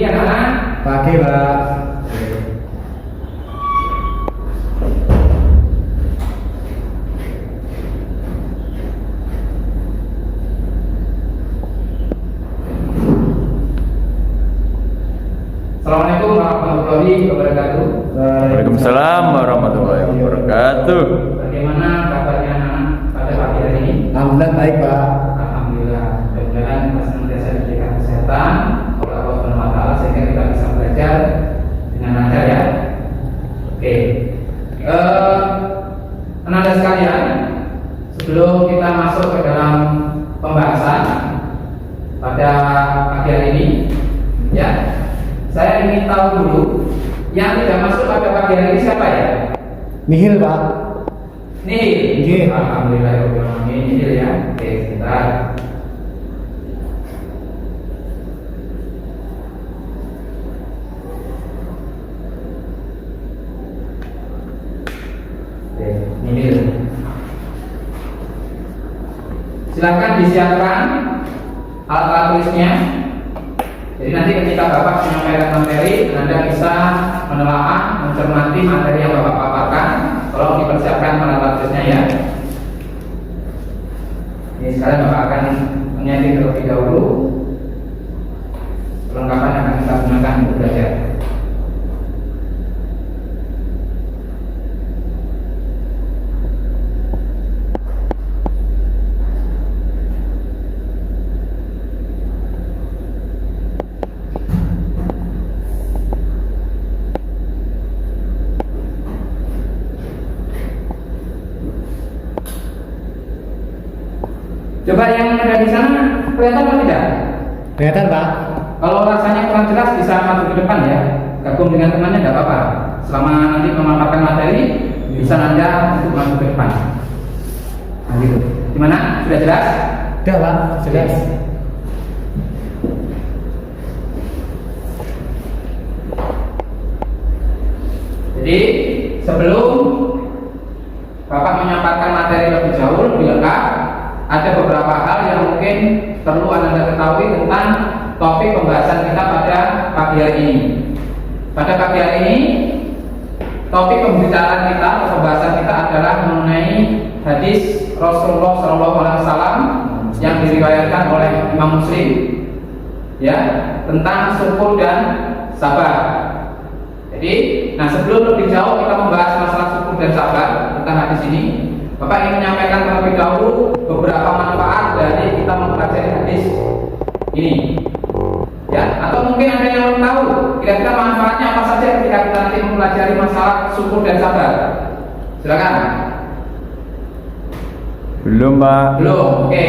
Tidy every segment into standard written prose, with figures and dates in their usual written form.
anak-anak. Pagi, Pak. Assalamualaikum warahmatullahi wabarakatuh. Waalaikumsalam warahmatullahi wabarakatuh. Bagaimana kabarnya anak-anak pada pagi hari ini? Alhamdulillah baik, Pak. Alhamdulillah. Mudah-mudahan kita senantiasa diberikan kesehatan oleh Allah Subhanahu wa taala sehingga kita bisa belajar dengan lancar ya. Oke. Anak-anak sekalian, sebelum kita masuk ke dalam pembahasan pada pagi hari ini, ya, saya ingin tahu dulu yang tidak masuk pada pagi hari ini siapa ya? Nihil, Pak. Nih, Nggih. alhamdulillah nihil ya. Oke, sebentar. Oke, nihil. Silakan disiapkan alat-alat tulisnya. Jadi nanti ketika Bapak menyampaikan materi, Anda bisa menelaah, mencermati materi yang Bapak paparkan. Tolong dipersiapkan alat tulisnya ya. Ini sekarang Bapak akan menyanyi terlebih dahulu. Perlengkapan yang akan kita gunakan untuk belajar. Coba yang ada di sana kelihatan atau tidak? Kelihatan, Pak. Kalau rasanya kurang jelas bisa maju ke depan ya. Gabung dengan temannya tidak apa-apa. Selama nanti memaparkan materi bisa Anda untuk maju ke depan. Nah, gitu. Gimana? Sudah jelas? Sudah, Pak. Jelas. Jadi sebelum Bapak menyampaikan materi lebih jauh, lebih lengkap, ada beberapa hal yang mungkin perlu Anda ketahui tentang topik pembahasan kita pada pagi hari ini. Pada pagi hari ini, topik pembicaraan kita atau pembahasan kita adalah mengenai hadis Rasulullah SAW yang diriwayatkan oleh Imam Muslim, ya, tentang syukur dan sabar. Jadi, nah sebelum lebih jauh kita membahas masalah syukur dan sabar tentang hadis ini, Bapak ingin menyampaikan terlebih dahulu beberapa manfaat dari kita mempelajari hadis ini, ya. Atau mungkin ada yang belum tahu kira-kira manfaatnya apa saja ketika kita nanti mempelajari masalah syukur dan sabar. Silakan. Belum, Pak. Belum. Oke.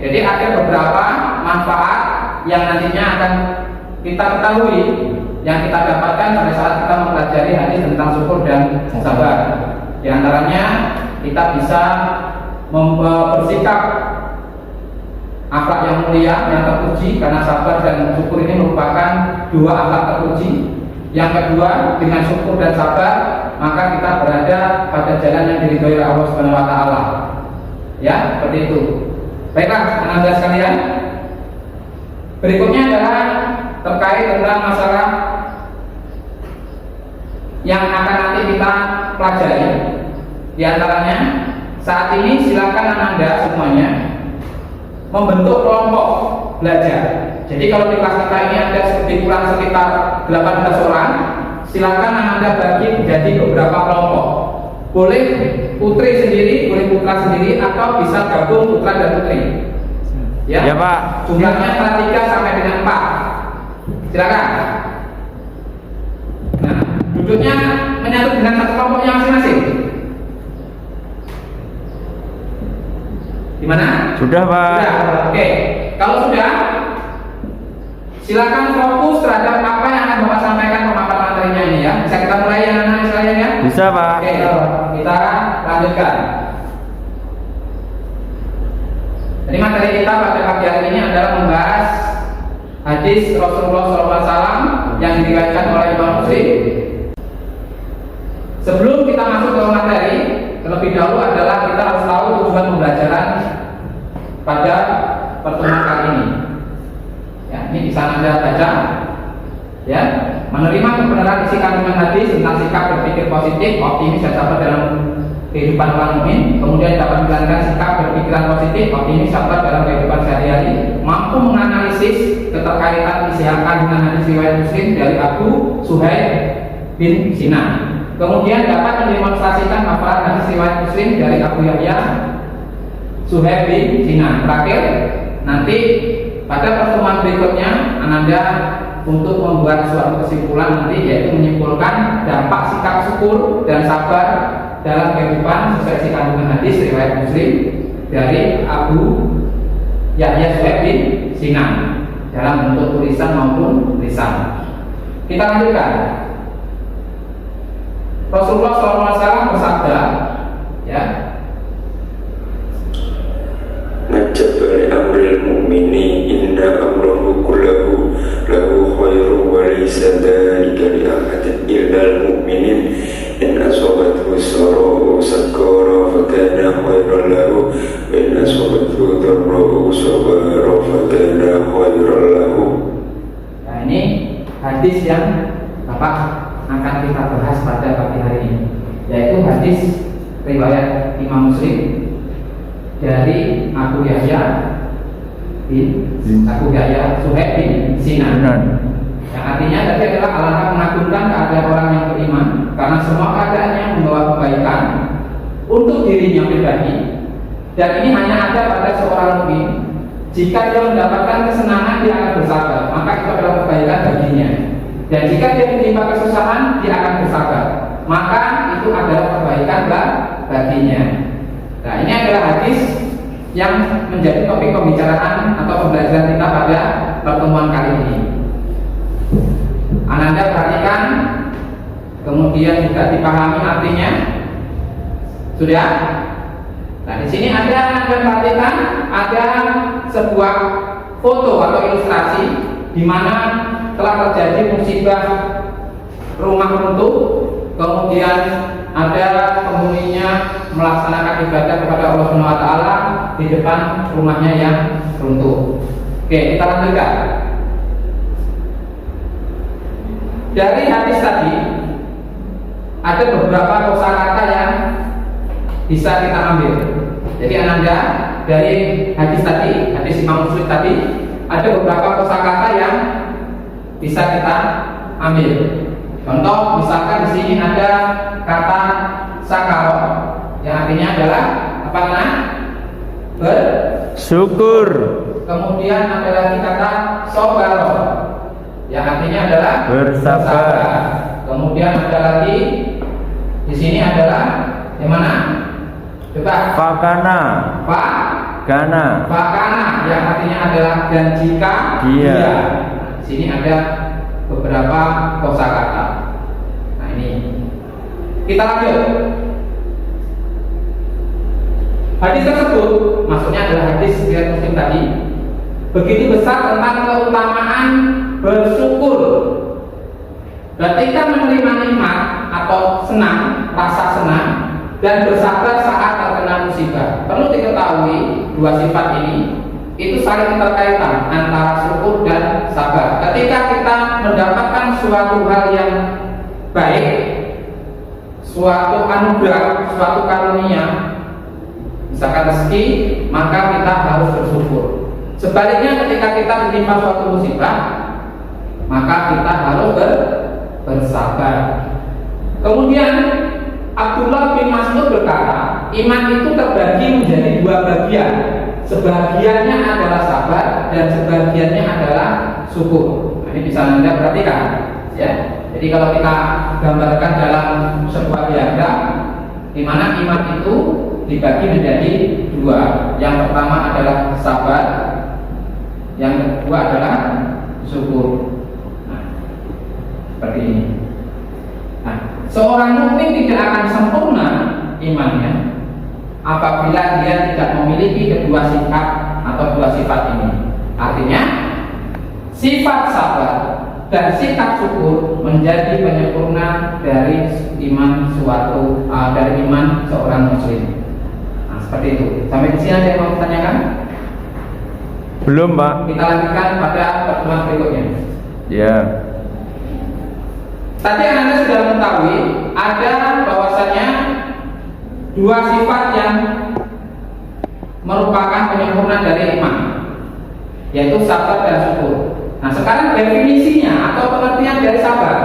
Jadi ada beberapa manfaat yang nantinya akan kita ketahui, yang kita dapatkan pada saat kita mempelajari hadis tentang syukur dan sabar. Di antaranya kita bisa bersikap akhlak yang mulia, yang terpuji, karena sabar dan syukur ini merupakan dua akhlak terpuji. Yang kedua, dengan syukur dan sabar maka kita berada pada jalan yang diridhoi oleh Allah Subhanahu wa taala. Ya, seperti itu. Baiklah, anak-anak sekalian. Berikutnya adalah terkait tentang masalah yang akan nanti kita pelajari. Di antaranya, saat ini silakan Anda semuanya membentuk kelompok belajar. Jadi kalau di kelas kita ini ada kurang sekitar 18 orang, silakan Anda bagi menjadi beberapa kelompok. Boleh putri sendiri, boleh putra sendiri, atau bisa gabung putra dan putri. Ya, Ya, Pak. Jumlahnya antara 3 sampai dengan 4. Silakan. Nah, duduknya menyatu dengan satu kelompoknya masing-masing. Gimana? Sudah, Pak. Sudah. Oke. Kalau sudah, silakan fokus terhadap apa yang akan Bapak sampaikan pemaparan materinya ini ya. Bisa kita mulai ya anak-anak sekalian ya? Bisa, Pak. Oke, kita lanjutkan. Jadi materi kita pada pagi hari ini adalah membahas hadis Rasulullah SAW yang diriwayatkan oleh Imam Muslim. Sebelum kita masuk ke materi, terlebih dahulu adalah kita harus tahu tujuan pembelajaran pada pertemuan kali ini. Ya, ini bisa Anda baca. Ya, menerima kebenaran isi kandungan hadis tentang sikap berpikir positif, optimis dan sabar dalam kehidupan orang mukmin. Kemudian dapat menjalankan sikap berpikiran positif, optimis, sabar dalam kehidupan sehari-hari. Mampu menganalisis keterkaitan isi kandungan hadis riwayat Muslim dari Abu Suhaib bin Sinan. Kemudian dapat mendemonstrasikan hafalan hadis riwayat Muslim dari Abu Yahya Suhaib bin Sinan. Terakhir, nanti pada pertemuan berikutnya Ananda untuk membuat suatu kesimpulan nanti, yaitu menyimpulkan dampak sikap syukur dan sabar dalam kehidupan sesuai isi kandungan hadis riwayat Muslim dari Abu Yahya Suhaib bin Sinan dalam bentuk tulisan maupun lisan. Kita lanjutkan. Rasulullah SAW bersabda, ya, Najabal amril mu'mini inna amrahu kullahu lahu khairu wa laysa dhalika li ahadin illa al-mu'minin in asabathu sara'u sakara fakana khairan lahu wa in asabathu dharra'u sabara fakana khairan lahu. Nah, ini hadis yang Bapak akan kita bahas pada pagi hari ini, yaitu hadis riwayat Imam Muslim dari Abu Yahya Suhaib bin Sinan. Yang artinya tadi adalah alangkah mengagumkan keadaan orang yang beriman karena semua keadaannya membawa kebaikan untuk dirinya pribadi, dan ini hanya ada pada seorang mukmin. Jika dia mendapatkan kesenangan, dia akan bersabar, maka itu adalah kebaikan baginya. Dan jika dia menimpa kesusahan, dia akan bersabar, maka itu adalah kebaikan baginya. Nah, ini adalah hadis yang menjadi topik pembicaraan atau pembelajaran kita pada pertemuan kali ini. Ananda perhatikan, kemudian juga dipahami artinya. Sudah? Nah, di sini Anda perhatikan ada sebuah foto atau ilustrasi di mana telah terjadi musibah rumah runtuh, kemudian ada penghuninya melaksanakan ibadah kepada Allah Subhanahu wa taala di depan rumahnya yang runtuh. Oke, kita lanjutkan. Dari hadis tadi ada beberapa kosakata yang bisa kita ambil. Jadi Ananda, dari hadis tadi, hadis Imam Muslim tadi, ada beberapa kosakata yang bisa kita ambil. Contoh, misalkan di sini ada kata sakaro, yang artinya adalah apa namanya? Syukur. Kemudian ada lagi kata sobaro, yang artinya adalah Bersabar. Kemudian ada lagi di sini adalah yang mana? Coba. Fakana. Fakana, yang artinya adalah dan jika dia. Di sini ada beberapa kosakata. Nah, ini kita lanjut. Hadis tersebut maksudnya adalah hadis riwayat Muslim tadi begitu besar tentang keutamaan bersyukur ketika menerima nikmat atau senang, rasa senang, dan bersabar saat terkena musibah. Perlu diketahui dua sifat ini itu saling terkaitan antara syukur dan sabar. Ketika kita mendapatkan suatu hal yang baik, suatu anugerah, suatu karunia, misalkan rezeki, maka kita harus bersyukur. Sebaliknya ketika kita menimpa suatu musibah, maka kita harus bersabar. Kemudian Abdullah bin Mas'ud berkata, iman itu terbagi menjadi dua bagian. Sebagiannya adalah sabar dan sebagiannya adalah syukur. Nah, ini bisa Anda perhatikan, ya. Jadi kalau kita gambarkan dalam sebuah diagram, di mana iman itu dibagi menjadi dua. Yang pertama adalah sabar, yang kedua adalah syukur. Nah, seperti ini. Nah, seorang mukmin tidak akan sempurna imannya apabila dia tidak memiliki kedua sifat atau dua sifat ini. Artinya, sifat sabar dan sifat syukur menjadi penyempurna dari iman dari iman seorang muslim. Nah, seperti itu. Sampai di sini ada yang mau ditanyakan? Belum, Pak. Kita lanjutkan pada pertemuan berikutnya. Ya. Tadi Anda sudah mengetahui ada bahwasanya dua sifat yang merupakan penyempurna dari iman, yaitu sabar dan syukur. Nah, sekarang definisinya atau pengertian dari sabar.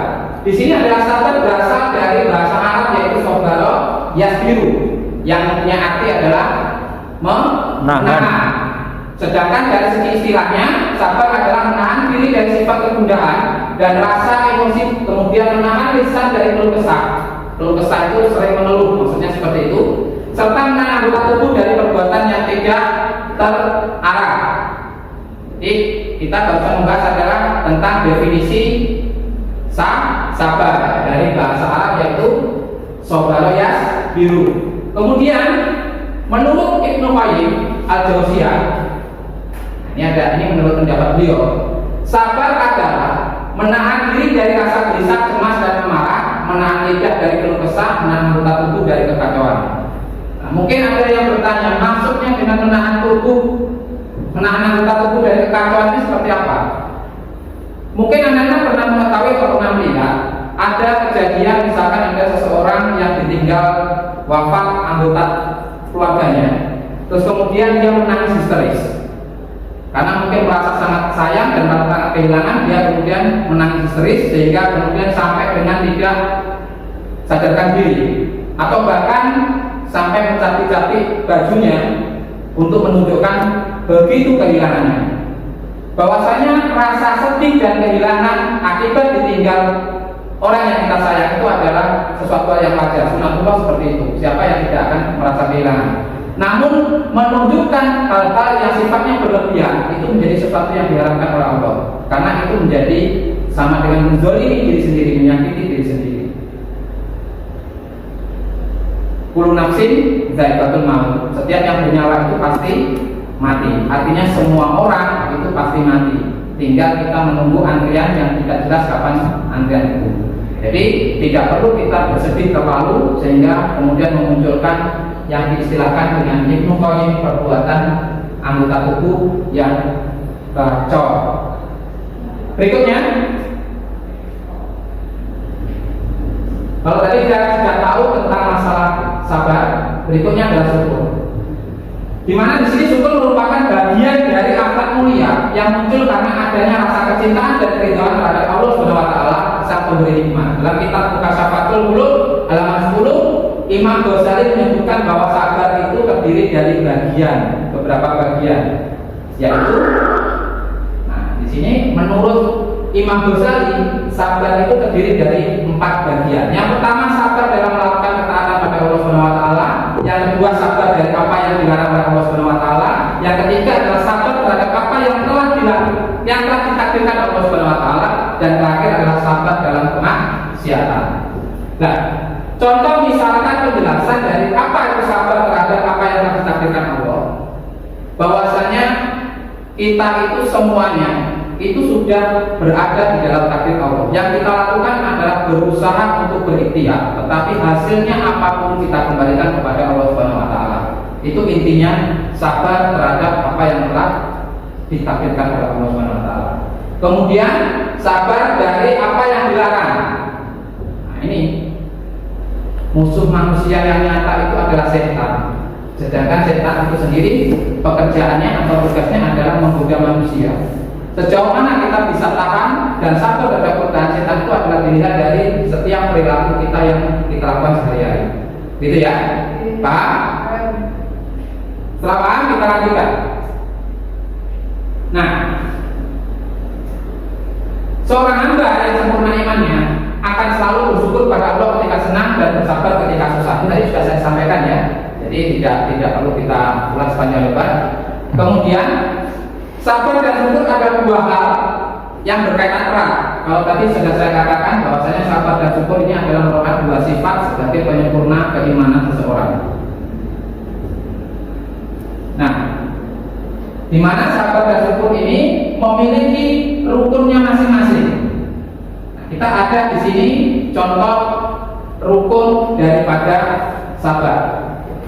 Di sini adalah sabar berasal dari bahasa Arab yaitu sabaro yasbiru, yang punya arti adalah menahan. Sedangkan dari segi istilahnya, sabar adalah menahan diri dari sifat kegundahan dan rasa emosi, kemudian menahan lisan dari keluh kesah. Keluh kesah itu sering mengeluh, maksudnya seperti itu. Serta menahan anggota tubuh dari perbuatan yang tidak terarah. Jadi kita barusan membahas adalah tentang definisi sabar dari bahasa Arab yaitu sabaro yasbiru. Kemudian menurut Ibnu Qayyim al-Jauziyah, ini menurut pendapat beliau, sabar adalah menahan diri dari rasa gelisah, cemas dan marah, menahan lidah dari keluh kesah, menahan anggota tubuh dari kekacauan. Nah, mungkin ada yang bertanya, maksudnya dengan menahan anggota tubuh dari kekacauan ini seperti apa? Mungkin Anda pernah mengetahui atau pernah melihat ada kejadian, misalkan ada seseorang yang ditinggal wafat anggota keluarganya, terus kemudian dia menangis histeris karena mungkin merasa sangat sayang dan merasa kehilangan, dia kemudian menangis histeris sehingga kemudian sampai dengan tidak sadarkan diri, atau bahkan sampai mencabik-cabik bajunya untuk menunjukkan begitu kehilangannya. Bahwasanya rasa sedih dan kehilangan akibat ditinggal orang yang kita sayang itu adalah sesuatu yang wajar, sunatullah seperti itu. Siapa yang tidak akan merasa kehilangan? Namun menunjukkan hal-hal yang sifatnya berlebihan itu menjadi sesuatu yang diharamkan oleh Allah, karena itu menjadi sama dengan menzalimi diri sendiri, menyakiti diri sendiri. Kullu nafsin dha'iqatul maut. Setiap yang bernyawa itu pasti mati. Artinya semua orang itu pasti mati. Tinggal kita menunggu antrian yang tidak jelas kapan antrian itu. Jadi tidak perlu kita bersedih terlalu sehingga kemudian memunculkan yang diistilahkan dengan Ibnu Qayyim perbuatan anggota tubuh yang kacau. Berikutnya, kalau tadi kita sudah tahu tentang masalah sabar, berikutnya adalah syukur. Di mana di sini syukur merupakan bagian dari akhlak mulia yang muncul karena adanya rasa kecintaan dan keridhaan terhadap Allah Subhanahu wa taala sang pemberi nikmat. Dalam kitab Mukasyafatul Qulub halaman 10, Imam Ghazali menyebutkan bahwa sabar itu terdiri dari beberapa bagian, yaitu, nah di sini menurut Imam Ghazali sabar itu terdiri dari 4 bagian. Yang pertama, sabar dalam melakukan ketaatan pada Allah Subhanahu wa taala. Yang kedua, sabar dari apa yang dilarang oleh Allah Subhanahu wa taala. Yang ketiga adalah sabar terhadap apa yang telah ditakdirkan Allah Subhanahu wa taala. Dan terakhir adalah sabar dalam kemaksiatan. Nah, contoh misalkan penjelasan dari apa itu sabar terhadap apa yang telah ditakdirkan Allah. Bahwasanya kita itu semuanya itu sudah berada di dalam takdir Allah. Yang kita lakukan adalah berusaha untuk berikhtiar, tetapi hasilnya apapun kita kembalikan kepada Allah Subhanahu wa taala. Itu intinya sabar terhadap apa yang telah ditakdirkan oleh Allah Subhanahu wa taala. Kemudian sabar dari apa yang dilarang. Nah, ini musuh manusia yang nyata itu adalah setan. Sedangkan setan itu sendiri pekerjaannya atau tugasnya adalah menggoda manusia. Sejauh mana kita bisa tahan dan sabar terhadap godaan setan itu adalah dilihat dari setiap perilaku kita yang kita lakukan sehari-hari. Gitu ya? Paham? Setelah paham kita lanjutkan. Nah, seorang hamba yang sempurna imannya akan selalu bersyukur pada Allah ketika senang dan bersabar ketika susah. Tadi sudah saya sampaikan ya. Jadi tidak perlu kita ulas panjang lebar. Kemudian sabar dan syukur ada 2 hal yang berkaitan erat. Kalau tadi sudah saya katakan bahwasanya sabar dan syukur ini adalah merupakan 2 sifat sebagai penyempurna keimanan seseorang. Nah, di mana sabar dan syukur ini memiliki rukunnya masing-masing. Nah, kita ada di sini contoh rukun daripada sabar.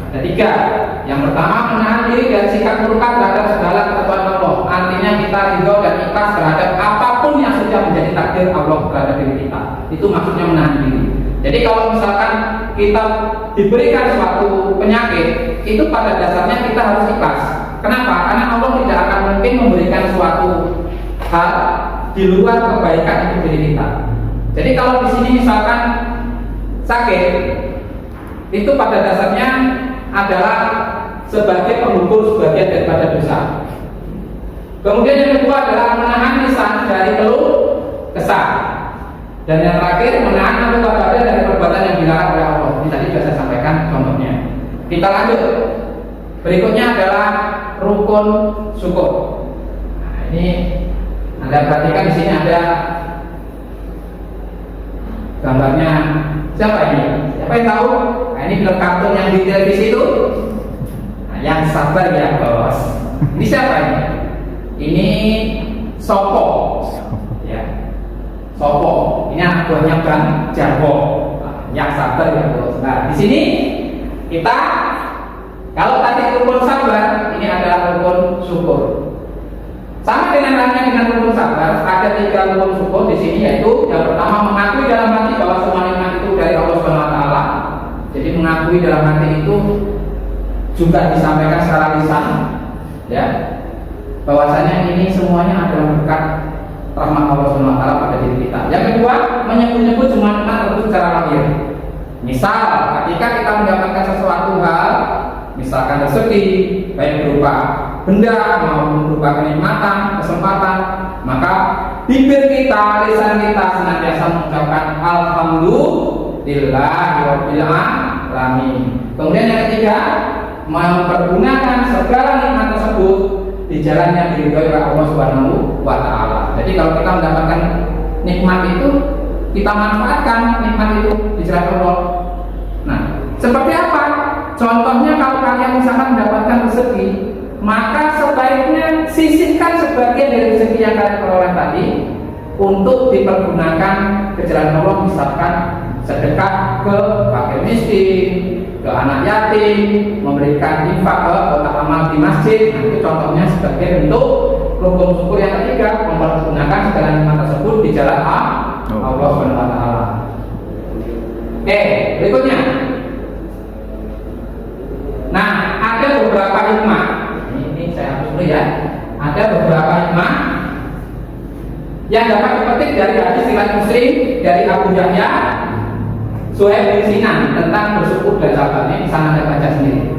Ada 3. Yang pertama, menahan diri dari sikap murka terhadap segala ketentuan Allah. Artinya kita ridho dan ikhlas terhadap apapun yang sudah menjadi takdir Allah terhadap diri kita. Itu maksudnya menahan diri. Jadi kalau misalkan kita diberikan suatu penyakit, itu pada dasarnya kita harus ikhlas. Kenapa? Karena Allah tidak akan mungkin memberikan suatu hal di luar kebaikan untuk diri kita. Jadi kalau di sini misalkan sakit, itu pada dasarnya adalah sebagai penggugur sebagian daripada dosa. Kemudian yang kedua adalah menahan lisan dari keluh kesah. Dan yang terakhir, menahan anggota badan dari perbuatan yang dilarang oleh Allah. Ini tadi sudah saya sampaikan contohnya. Kita lanjut. Berikutnya adalah rukun syukur. Nah, ini Anda perhatikan di sini ada gambarnya. Siapa ini? Siapa yang tahu? Nah, ini film kartun yang di televisi itu. Nah, yang sabar ya bos. Ini siapa ini? Ini Sopo. Ya. Sopo. Ini anak buahnya Bang Jarwo. Yang sabar ya bos. Nah, di sini kita kalau tadi rukun sabar, ini adalah rukun syukur. Sama dengan halnya dengan rukun sabar, ada 3 rukun syukur di sini, yaitu yang pertama mengakui dalam hati bahwa semua nikmat itu dari Allah Subhanahu wa taala. Jadi mengakui dalam hati itu juga disampaikan secara lisan, ya. Bahwasanya ini semuanya adalah berkat rahmat Allah Subhanahu wa taala pada diri kita. Yang kedua, menyebut-nyebut semua nikmat tersebut secara lahir. Misal, ketika kita mendapatkan sesuatu hal, misalkan rezeki, baik berupa benda maupun berupa kenikmatan, kesempatan, maka bibir kita, lisan kita senantiasa mengucapkan alhamdulillahirabbil alamin. Kemudian yang ketiga, mempergunakan segala nikmat tersebut di jalan yang diridhoi oleh Allah Subhanahu wa taala. Jadi kalau kita mendapatkan nikmat itu, kita manfaatkan nikmat itu di jalan Allah. Nah, seperti apa? Contohnya kalau kalian misalkan mendapatkan rezeki, maka sebaiknya sisihkan sebagian dari rezeki yang kalian peroleh tadi untuk dipergunakan ke jalan Allah, misalkan sedekah ke fakir miskin, ke anak yatim, memberikan infak ke kotak amal di masjid. Nah, itu contohnya sebagai bentuk rukun syukur yang ketiga, mempergunakan segala nikmat tersebut di jalan Allah Subhanahu wa taala. Oke, berikutnya. Nah, ada beberapa hikmah. Ini saya hapus dulu ya. Ada beberapa hikmah yang dapat dipetik dari hadis riwayat Muslim dari Abu Yahya Suhaib bin Sinan tentang bersyukur dan sabar. Ini bisa Anda baca sendiri.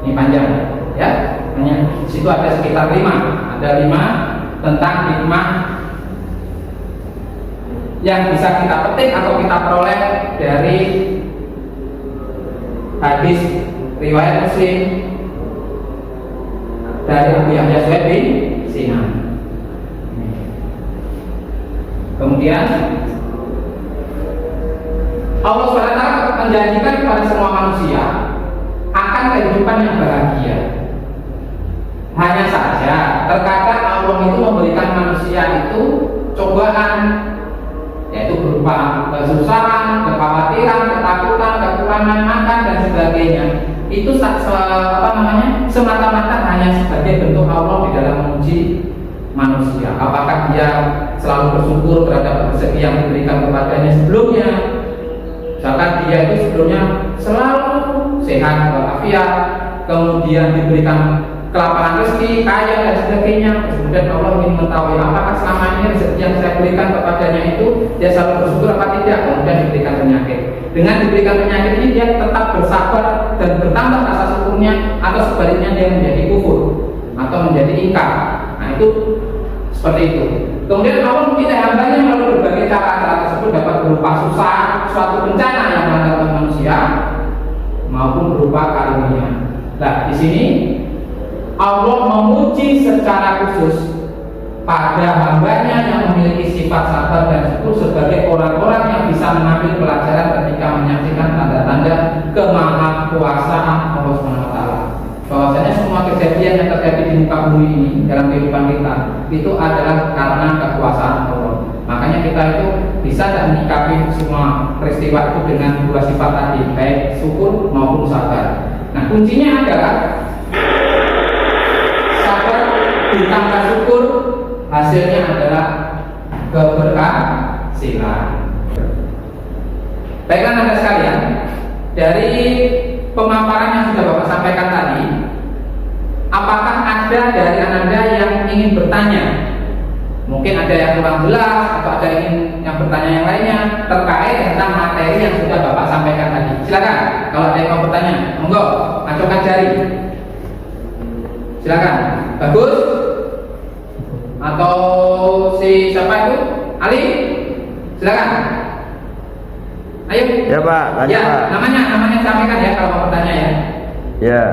Ini panjang, ya. Hanya di situ ada sekitar 5. Ada 5 tentang hikmah yang bisa kita petik atau kita peroleh dari hadis riwayat Muslim dari Abu Yahya Suhaib bin Sinan. Kemudian Allah SWT menjanjikan kepada semua manusia akan kehidupan yang bahagia. Hanya saja terkadang Allah itu memberikan manusia itu cobaan, yaitu berupa kesusahan, kekhawatiran, ketakutan, kekurangan makan dan sebagainya. Itu semata-mata hanya sebagai bentuk Allah di dalam menguji manusia. Apakah dia selalu bersyukur terhadap rezeki yang diberikan kepadanya sebelumnya? Misalkan dia itu sebelumnya selalu sehat walafiat, kemudian diberikan kelapangan rezeki, kaya dan sebagainya. Kemudian Allah ingin mengetahui apakah selama ini rezeki yang saya berikan kepadanya itu dia selalu bersyukur apa tidak. Kemudian diberikan penyakit. Dengan diberikan penyakit ini dia tetap bersabar dan bertambah rasa syukurnya, atau sebaliknya dia menjadi kufur atau menjadi ingkar. Nah, itu seperti itu. Kemudian Allah mencintai hambanya melalui berbagai cara tersebut, dapat berupa susah, suatu bencana yang melanda manusia, maupun berupa karunia. Nah, di sini Allah memuji secara khusus pada hambanya yang memiliki sifat sabar dan syukur sebagai orang-orang yang bisa mengambil pelajaran ketika menyaksikan tanda-tanda kemahakuasaan Allah SWT. Bahwasanya semua kejadian yang terjadi di muka bumi ini dalam kehidupan kita itu adalah karena kekuasaan Allah. Makanya kita itu bisa dan menyikapi semua peristiwa itu dengan dua sifat tadi, baik syukur maupun sabar. Nah, kuncinya adalah sabar ditambah syukur, hasilnya adalah keberhasilan. Baiklah Anda sekalian, dari pemaparan yang sudah Bapak sampaikan tadi, apakah ada dari Anda yang ingin bertanya? Mungkin ada yang kurang jelas atau ada yang bertanya yang lainnya terkait tentang materi yang sudah Bapak sampaikan tadi. Silakan, kalau ada yang mau bertanya, monggo, acungkan jari. Silakan. Bagus? Atau si siapa itu? Ali? Silakan. Ayo. Ya Pak, lanjut Ya, Pak. namanya sampaikan ya kalau mau bertanya ya. Ya,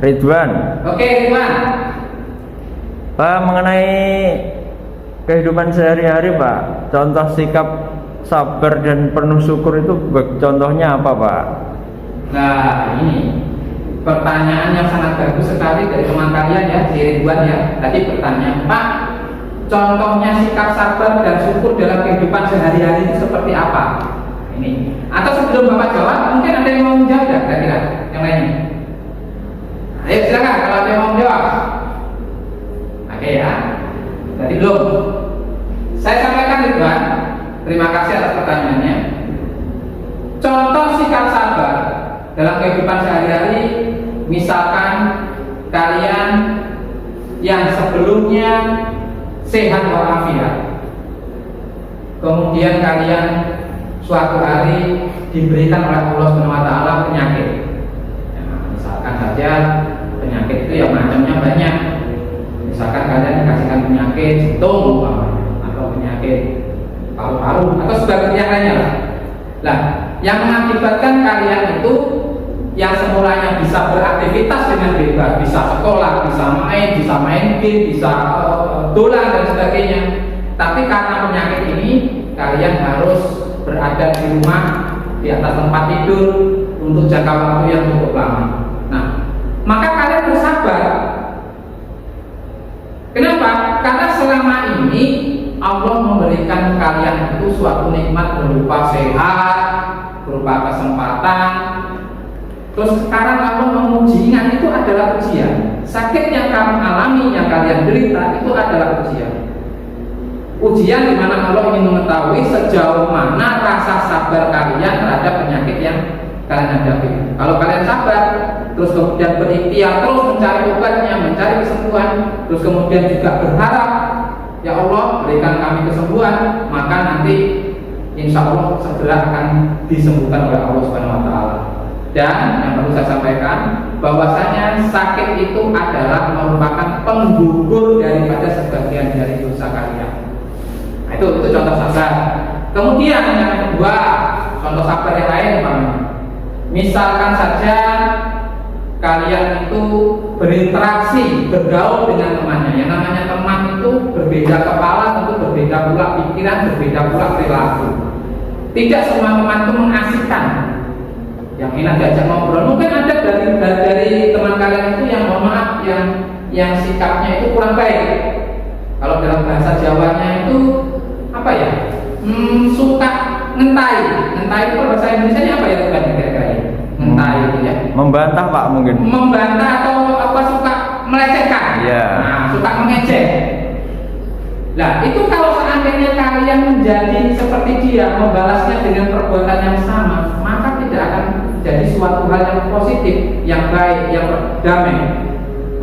Ridwan. Oke, Ridwan. Pak, mengenai kehidupan sehari-hari Pak, contoh sikap sabar dan penuh syukur itu contohnya apa Pak? Nah, ini pertanyaan yang sangat bagus sekali dari teman kalian ya, si Ridwan ya. Tadi bertanya, Pak, contohnya sikap sabar dan syukur dalam kehidupan sehari-hari itu seperti apa? Ini. Atau sebelum Bapak jawab, mungkin ada yang mau menjawab ya, kira-kira yang lainnya. Ayo silakan kalau ada yang mau menjawab. Oke ya. Tadi belum. Saya sampaikan Ridwan. Terima kasih atas pertanyaannya. Contoh sikap sabar dalam kehidupan sehari-hari, misalkan kalian yang sebelumnya sehat walafiat, kemudian kalian suatu hari diberikan oleh Allah SWT penyakit. Ya, misalkan saja penyakit itu yang macamnya banyak. Misalkan kalian dikasihkan penyakit jantung atau penyakit paru-paru atau sebagainya lainnya. Nah, yang mengakibatkan kalian itu yang semulanya bisa beraktivitas dengan bebas, bisa sekolah, bisa main game, bisa dolan dan sebagainya. Tapi karena penyakit ini, kalian harus berada di rumah di atas tempat tidur untuk jangka waktu yang cukup lama. Nah, maka kalian bersabar. Kenapa? Karena selama ini Allah memberikan kalian itu suatu nikmat berupa sehat, berupa kesempatan. Terus sekarang Allah menguji, ingat itu adalah ujian. Sakit yang kamu alami, yang kalian derita itu adalah ujian. Ujian di mana Allah ingin mengetahui sejauh mana rasa sabar kalian terhadap penyakit yang kalian hadapi. Kalau kalian sabar, terus kemudian berikhtiar terus mencari obatnya, mencari kesembuhan, terus kemudian juga berharap, ya Allah berikan kami kesembuhan, maka nanti insya Allah segera akan disembuhkan oleh Allah Subhanahu Wa Taala. Dan yang perlu saya sampaikan, bahwasanya sakit itu adalah merupakan penggugur daripada sebagian dari dosa kalian. Nah, itu contoh sabar. Kemudian yang kedua, contoh sabar yang lain, misalkan saja kalian itu berinteraksi, bergaul dengan temannya. Yang namanya teman itu berbeda kepala, tentu berbeda pula pikiran, berbeda pula perilaku. Tidak semua teman itu mengasihkan. Yang enak diajak ngobrol, mungkin ada dari teman kalian itu yang mohon maaf, yang sikapnya itu kurang baik. Kalau dalam bahasa Jawanya itu apa ya? Suka ngentai. Ngentai itu bahasa Indonesia apa ya bukan kira-kira ya? Ngentai itu ya. Membantah Pak mungkin. Membantah atau apa suka melecehkan? Iya. Nah, suka mengejek. Nah, itu kalau seandainya kalian menjadi seperti dia, membalasnya dengan perbuatan yang sama, maka tidak akan jadi suatu hal yang positif, yang baik, yang damai.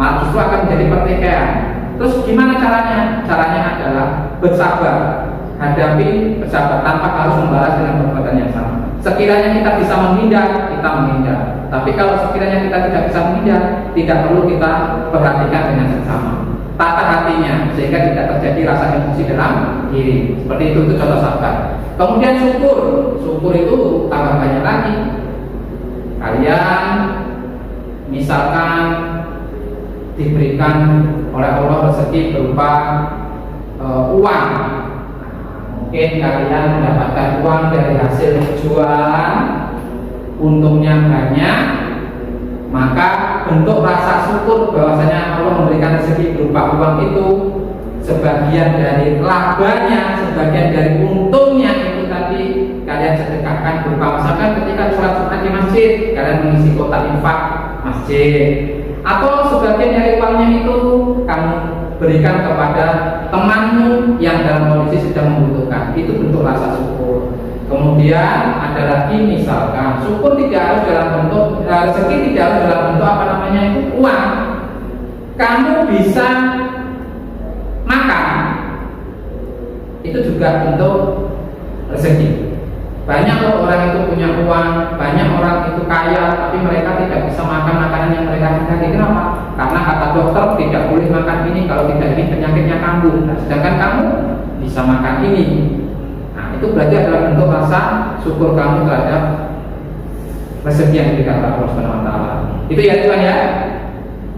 Malah justru akan menjadi pertikaian. Terus gimana caranya? Caranya adalah bersabar. Hadapi, bersabar tanpa harus membalas dengan perbuatan yang sama. Sekiranya kita bisa menghindar, kita menghindar. Tapi kalau sekiranya kita tidak bisa menghindar, tidak perlu kita perhatikan dengan seksama. Tata hatinya sehingga tidak terjadi rasa emosi dalam diri. Seperti itu contoh sabar. Kemudian syukur. Syukur itu tambah banyak lagi. Kalian misalkan diberikan oleh Allah rezeki berupa uang. Mungkin kalian mendapatkan uang dari hasil jualan, untungnya banyak, maka bentuk rasa syukur bahwasanya Allah memberikan rezeki berupa uang itu sebagian dari labanya, sebagian dari untungnya itu tadi kalian sedekahkan berupa misalkan ketika sholat Jumat di masjid, kalian mengisi kotak infak masjid, atau sebagian dari uangnya itu kamu berikan kepada temanmu yang dalam kondisi sedang membutuhkan. Itu bentuk rasa syukur. Kemudian ada lagi misalkan syukur tidak harus dalam bentuk rezeki, tidak harus dalam bentuk apa namanya itu uang. Kamu bisa makan, itu juga bentuk rezeki. Banyak loh orang itu punya uang, banyak orang itu kaya, tapi mereka tidak bisa makan makanan yang mereka inginkan. Kenapa? Karena kata dokter tidak boleh makan ini, kalau tidak ini penyakitnya kambuh. Nah, sedangkan kamu bisa makan ini. Nah, itu berarti adalah bentuk rasa syukur kamu terhadap rezeki yang diberikan oleh Allah Subhanahu wa taala. Itu ya Tuhan ya.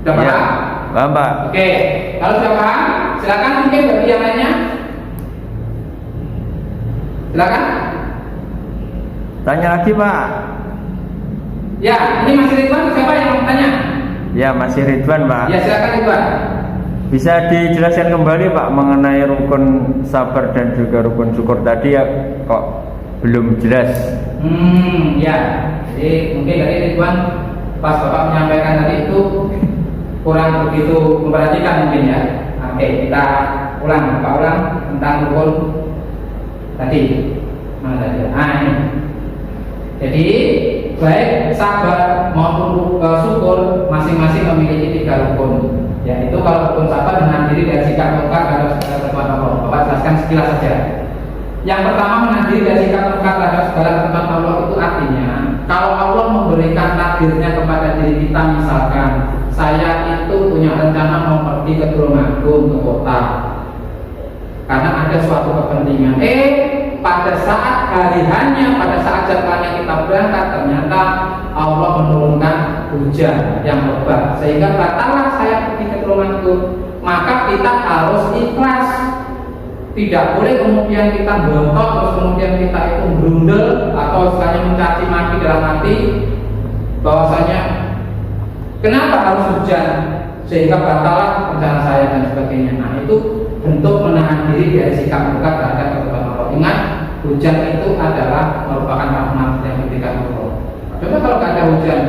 Sudah paham? Ya, paham Pak. Oke, kalau sudah paham, silakan mungkin bagi yang lainnya. Silakan. Tanya lagi Pak. Ya, ini masih Ridwan, siapa yang mau tanya? Ya, masih Ridwan Pak. Ya, silakan Ridwan. Bisa dijelaskan kembali Pak mengenai rukun sabar dan juga rukun syukur tadi ya, kok belum jelas. Ya. Jadi mungkin dari Ridwan pas Bapak menyampaikan tadi itu kurang begitu memperhatikan mungkin ya. Oke, kita ulang, Bapak ulang tentang rukun tadi. Mana tadi? Nah, ini. Jadi baik sabar maupun syukur masing-masing memiliki 3 rukun. Yaitu kalau rukun sabar menahan diri dari sikap mungkar terhadap segala ketentuan Allah. Bapak jelaskan sekilas saja. Yang pertama, menahan diri dari sikap mungkar terhadap segala ketentuan Allah itu artinya kalau Allah memberikan takdirnya kepada diri kita, misalkan saya itu punya rencana mau pergi ke Tulungagung, ke kota, karena ada suatu kepentingan. Pada saat hari hanya, pada saat jadwalnya kita berangkat, ternyata Allah menurunkan hujan yang lebat sehingga batallah saya pergi ke Tulungagung. Maka kita harus ikhlas. Tidak boleh kemudian kita bontot, terus kemudian kita itu berundel atau istilahnya mencaci maki dalam hati bahwasanya kenapa harus hujan sehingga batallah rencana saya dan sebagainya. Nah, itu bentuk menahan diri dari sikap murka terhadap ketentuan Allah. Ingat, hujan itu adalah merupakan rahmat yang diberikan Allah. Coba kalau tidak ada hujan,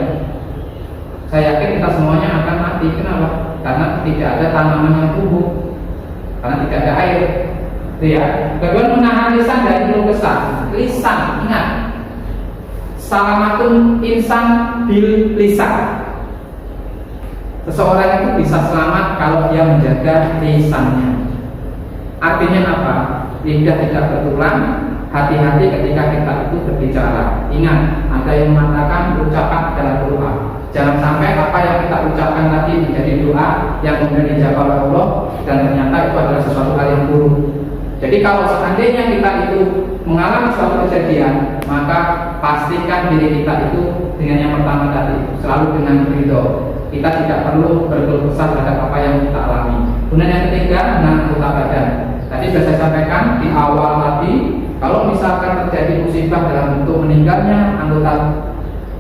saya yakin kita semuanya akan mati. Kenapa? Karena tidak ada tanaman yang tumbuh, karena tidak ada air. Ya. Kedua, menahan lisan dari keluh kesah. Lisan, ingat, salamatun insan bil lisan. Seseorang itu bisa selamat kalau dia menjaga lisannya. Artinya apa? Lidah tidak bertulang. Hati-hati ketika kita itu berbicara. Ingat, ada yang mengatakan ucapan adalah doa. Jangan sampai apa yang kita ucapkan tadi menjadi doa yang kemudian dijawab oleh Allah dan ternyata itu adalah sesuatu hal yang buruk. Jadi kalau seandainya kita itu mengalami suatu kejadian, maka pastikan diri kita itu dengan yang pertama tadi selalu dengan ridho. Kita tidak perlu berkeluh kesah terhadap apa yang kita alami. Kemudian yang ketiga, dengan anggota badan. Tadi sudah saya sampaikan di awal tadi, kalau misalkan terjadi musibah dalam bentuk meninggalnya anggota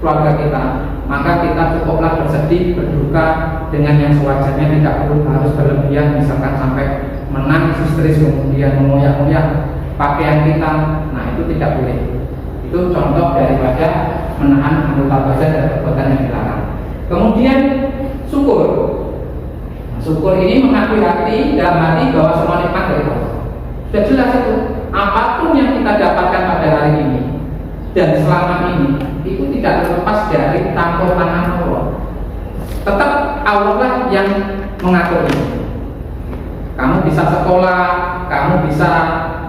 keluarga kita, maka kita cukuplah bersedih, berduka dengan yang sewajarnya, tidak perlu harus berlebihan, misalkan sampai menangis histeris kemudian mengoyak-ngoyak pakaian kita. Nah, itu tidak boleh. Itu contoh daripada menahan anggota badan dan perbuatan yang dilarang. Kemudian syukur. Nah, syukur ini mengakui hati dalam hati bahwa semua nikmat dari Allah. Sudah jelas itu. Apapun yang kita dapatkan pada hari ini dan selama ini itu tidak terlepas dari campur tangan Allah. Tetap Allah lah yang mengatur ini. Kamu bisa sekolah, kamu bisa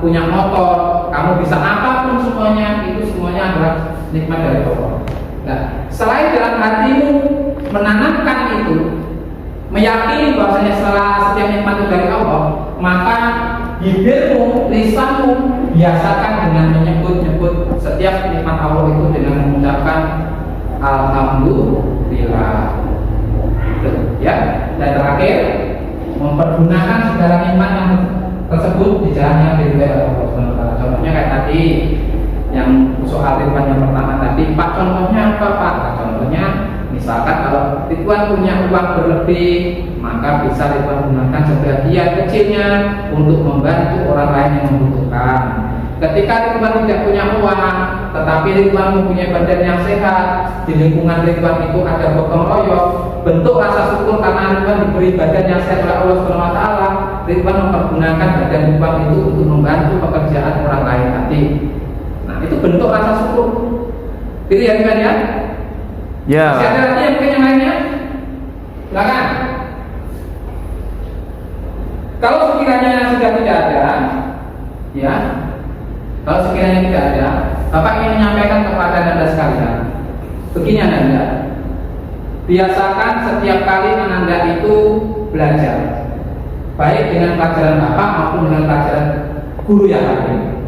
punya motor, kamu bisa apapun semuanya, itu semuanya adalah nikmat dari Allah. Nah, selain dalam hatimu menanamkan itu, meyakini bahwasanya setiap nikmat itu dari Allah, maka bibirmu, lisanmu biasakan dengan menyebut-nyebut setiap nikmat Allah itu dengan mengucapkan Alhamdulillah. Ya, dan terakhir mempergunakan segala nikmat yang tersebut di jalan yang diridhoi oleh Allah Subhanahu wa taala. Contohnya kayak tadi yang soal Ridwan yang pertama tadi, Pak, contohnya apa Pak? Nah, contohnya misalkan kalau Ridwan punya uang berlebih, maka bisa Ridwan gunakan sebagian kecilnya untuk membantu orang lain yang membutuhkan. Ketika Ridwan tidak punya uang, tetapi Ridwan mempunyai badan yang sehat, di lingkungan Ridwan itu ada gotong royong, bentuk rasa syukur karena Ridwan diberi badan yang sehat oleh Allah Subhanahu wa taala, Ridwan mempergunakan badan Ridwan itu untuk membantu pekerjaan orang lain tadi. Nah, itu bentuk rasa syukur. Itu ya Ridwan ya? Ya. Masih ada lagi yang mungkin yang lainnya? Silakan. Kalau sekiranya sudah tidak ada, ya, kalau sekiranya tidak ada, Bapak ingin menyampaikan kepada Anda sekalian, begini Anda, biasakan setiap kali Anda itu belajar, baik dengan pelajaran Bapak maupun dengan pelajaran guru yang lain,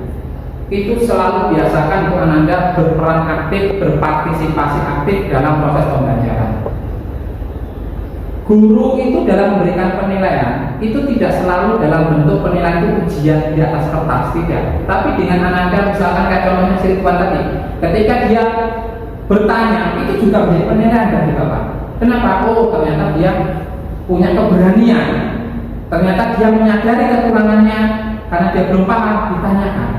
itu selalu biasakan untuk Anda berperan aktif, berpartisipasi aktif dalam proses pembelajaran. Guru itu dalam memberikan penilaian itu tidak selalu dalam bentuk penilaian itu ujian di atas kertas, tidak. Tapi dengan Anda misalkan kayak contohnya si Ridwan tadi, ketika dia bertanya itu juga menjadi penilaian bagi Bapak. Kenapa? Oh, ternyata dia punya keberanian. Ternyata dia menyadari kekurangannya karena dia belum paham, ditanyakan.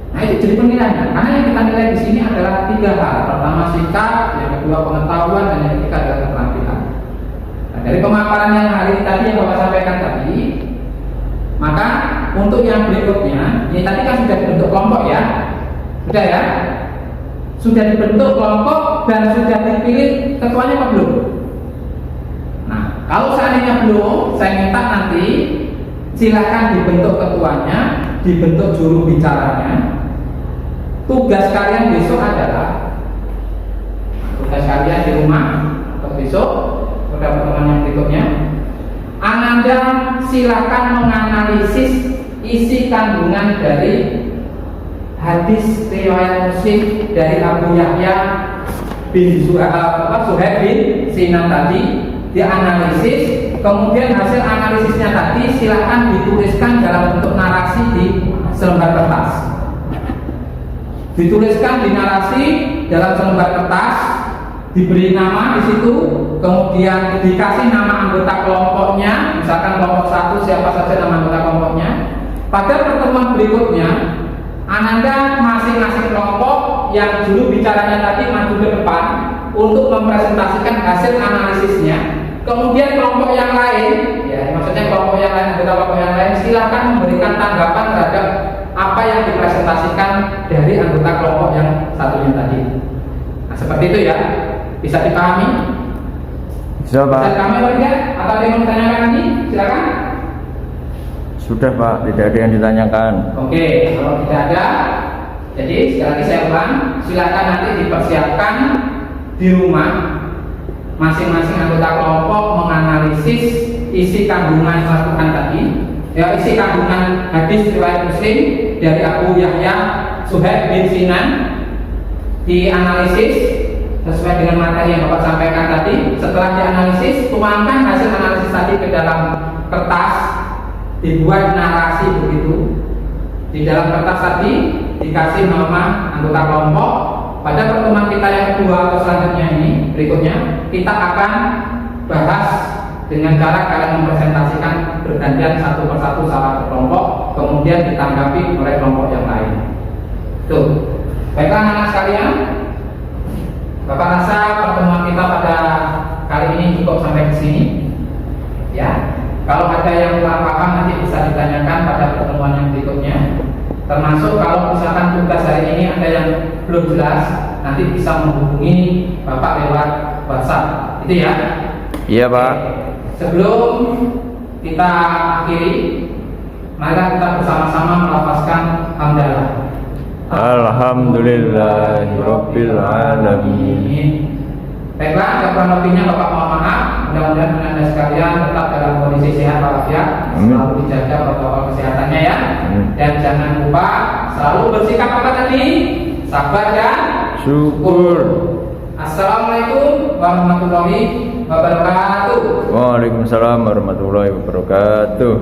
Nah, itu jadi penilaian. Karena yang kita nilai di sini adalah 3 hal. Pertama sikap, yang kedua pengetahuan, dan yang ketiga adalah keterampilan. Dari pemaparan yang hari ini tadi yang Bapak sampaikan tadi, maka untuk yang berikutnya, ini tadi kan sudah dibentuk kelompok ya, sudah ya, sudah dibentuk kelompok dan sudah dipilih ketuanya apa belum? Nah, kalau seandainya belum, saya minta nanti silakan dibentuk ketuanya, dibentuk juru bicaranya. Tugas kalian besok adalah, tugas kalian di rumah atau besok pada pertemuan yang berikutnya, Anda silakan menganalisis isi kandungan dari hadis riwayat Muslim dari Abu Yahya bin Suhaib bin Sinan tadi, dianalisis, kemudian hasil analisisnya tadi silakan dituliskan dalam bentuk narasi di selembar kertas. Dituliskan di narasi dalam selembar kertas, diberi nama di situ, kemudian dikasih nama anggota kelompoknya, misalkan kelompok 1 siapa saja nama anggota kelompoknya. Pada pertemuan berikutnya, Anda masing-masing kelompok yang juru bicaranya tadi maju ke depan untuk mempresentasikan hasil analisisnya. Kemudian kelompok yang lain, ya maksudnya kelompok yang lain, anggota kelompok yang lain, silakan memberikan tanggapan terhadap apa yang dipresentasikan dari anggota kelompok yang satunya tadi. Nah, seperti itu ya. Bisa dipahami? Bisa Pak. Bisa dipahami atau tidak? Atau ada yang mau ditanyakan lagi? Silakan. Sudah Pak, tidak ada yang ditanyakan. Oke, kalau tidak ada, jadi sekali lagi saya ulang, silakan nanti dipersiapkan di rumah. Masing-masing anggota kelompok menganalisis isi kandungan masukan tadi, ya isi kandungan hadis riwayat Muslim dari Abu Yahya Suhaib bin Sinan, dianalisis sesuai dengan materi yang Bapak sampaikan tadi. Setelah dianalisis, tuangkan hasil analisis tadi ke dalam kertas, dibuat narasi begitu. Di dalam kertas tadi dikasih nama anggota kelompok. Pada pertemuan kita yang kedua atau selanjutnya ini berikutnya, kita akan bahas dengan cara kalian mempresentasikan bergantian satu persatu salah kelompok, kemudian ditanggapi oleh kelompok yang lain. Tuh, baiklah anak-anak sekalian, Bapak rasa pertemuan kita pada kali ini cukup sampai di sini. Ya, kalau ada yang kurang paham nanti bisa ditanyakan pada pertemuan yang berikutnya. Termasuk kalau misalkan tugas hari ini ada yang belum jelas, nanti bisa menghubungi Bapak lewat WhatsApp. Itu ya? Iya Pak. Sebelum kita akhiri, mari kita bersama-sama melafazkan hamdalah. Alhamdulillahirabbil alamin. Baiklah, ada kurang lebihnya Bapak mohon maaf. Mudah-mudahan Anda sekalian tetap dalam kondisi sehat walafiat, selalu dijaga protokol kesehatannya ya. Dan jangan lupa selalu bersikap apa tadi? Sabar dan Syukur. Assalamualaikum warahmatullahi wabarakatuh. Waalaikumsalam warahmatullahi wabarakatuh.